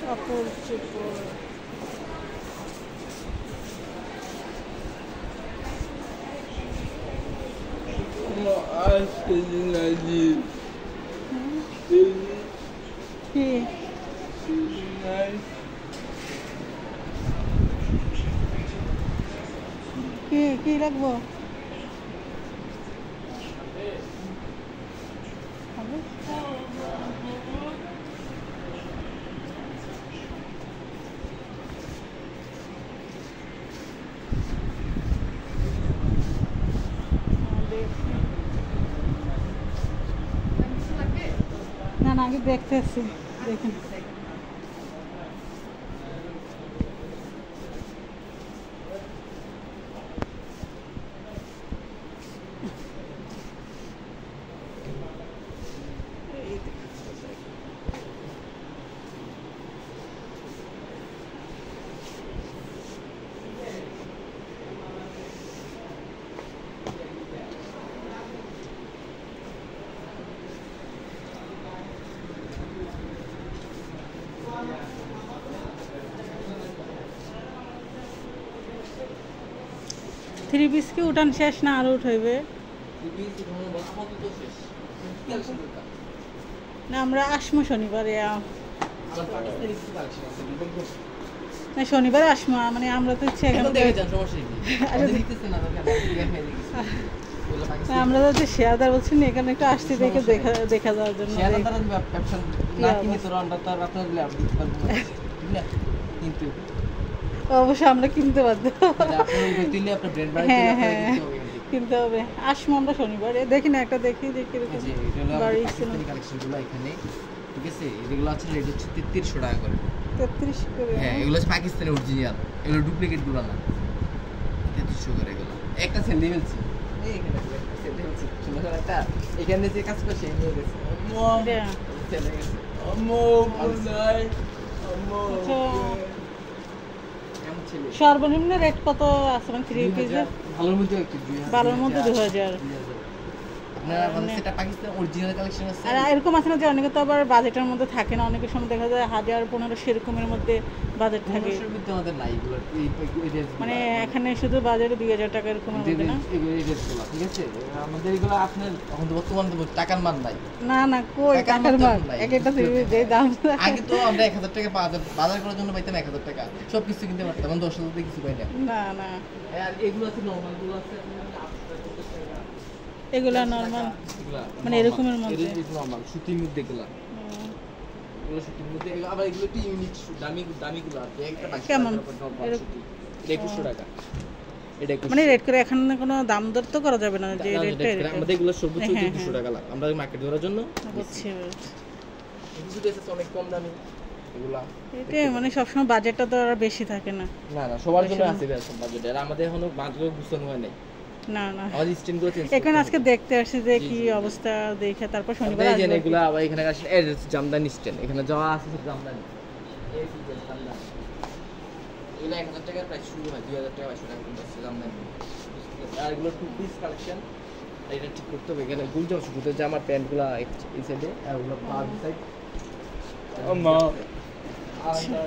কাপড় চোপড় কি লাগবো না না আগে দেখতেছি দেখুন থ্রি পিস কি উঠান শেষ না আরো উঠাইবে না আমরা আসমো শনিবারে না শনিবারে আসমো মানে আমরা তো ইচ্ছে আমরা তো শেয়ারদার বলছি না এখানে একটু আসতে দেখে দেখা যাওয়ার জন্য অবশ্যই আমরা কিনতে বাধ্য হ্যাঁ হ্যাঁ কিনতে হবে আসমো আমরা শনিবারে দেখি না একটা দেখি দেখি এখানে ঠিক আছে এগুলো আছে রেট হচ্ছে 3300 টাকা করে 33 করে হ্যাঁ এগুলো হচ্ছে পাকিস্তানি অরিজিনাল এগুলো ডুপ্লিকেট গুলো না 3300 করে এগুলো একটা সেল দিয়ে ফেলছি এইখানে সেল দিয়ে ফেলছি সুন্দর একটা এখানে যে কাজ করছে নিয়ে গেছে আম্মু চলে গেছে আম্মু গুড নাইট আম্মু সর্বনিম্ন রেট কত আছে মানে 3 পিসের ভালোর মধ্যে একটু 2000 আপনারা মানে সেটা পাকিস্তান অরিজিনাল কালেকশন আছে আর এরকম আছে না যে অনেকে তো আবার বাজেটের মধ্যে থাকে না অনেকের সময় দেখা যায় 1000-1500 সেরকমের মধ্যে বাজেট থাকে আমাদের নাই এগুলো মানে এখানে শুধু বাজেট 2000 টাকা এরকম হবে না ঠিক আছে আমাদের এগুলো আপনার এখন তো বর্তমানে টাকার মান নাই না না কই টাকার মান একটা যে দাম আগে তো আমরা 1000 টাকা বাজার করার জন্য পাইতাম 1000 টাকা সব কিছু কিনতে পারতাম 10,000 টাকা কিছু পাই না না আর এগুলো আছে নরমাল গুলো আছে এগুলা নরমাল মানে এরকমের মধ্যে এটা নরমাল সুতির মধ্যে এগুলো সুতির মধ্যে আবার এগুলো একটু ইউনিক দামিগুলো আছে একটা কেমন 2100 টাকা এটা মানে রেট করে এখন কোনো দাম দর তো করা যাবে না যে রেটটা আমাদের এগুলো সর্বোচ্চ 200 টাকা লাগে আমরা মার্কেট ধরার জন্য বুঝছি কিছু দেশে অনেক কম দামি এগুলা এটা মানে সবসময় বাজেটটা তো আর বেশি থাকে না না সবার জন্য আছে বাজেট আর আমাদের এখনো বাজেট গুছানো হয় নাই না আমাদের স্ট্যান্ড গুলো চেঞ্জ এখন আজকে দেখতে আসছি যে কি অবস্থা দেখে তারপর শনিবার আসবে এই যে এগুলা আবার এখানে আসেন এই জামদানি স্ট্যান্ড এখানে যাওয়া আছে জামদানি এই যে জামদানি এগুলা 1000 টাকার প্রাইস শুরু হয় 2000 টাকা 2200 টাকা পর্যন্ত আছে জামদানি আর এগুলো টু পিস কালেকশন এটা ঠিক করতে হবে এখানে গুলজাম শুধু জামা প্যান্টগুলো এই সাইডে আর ওগুলো পার সাইড আম্মা আচ্ছা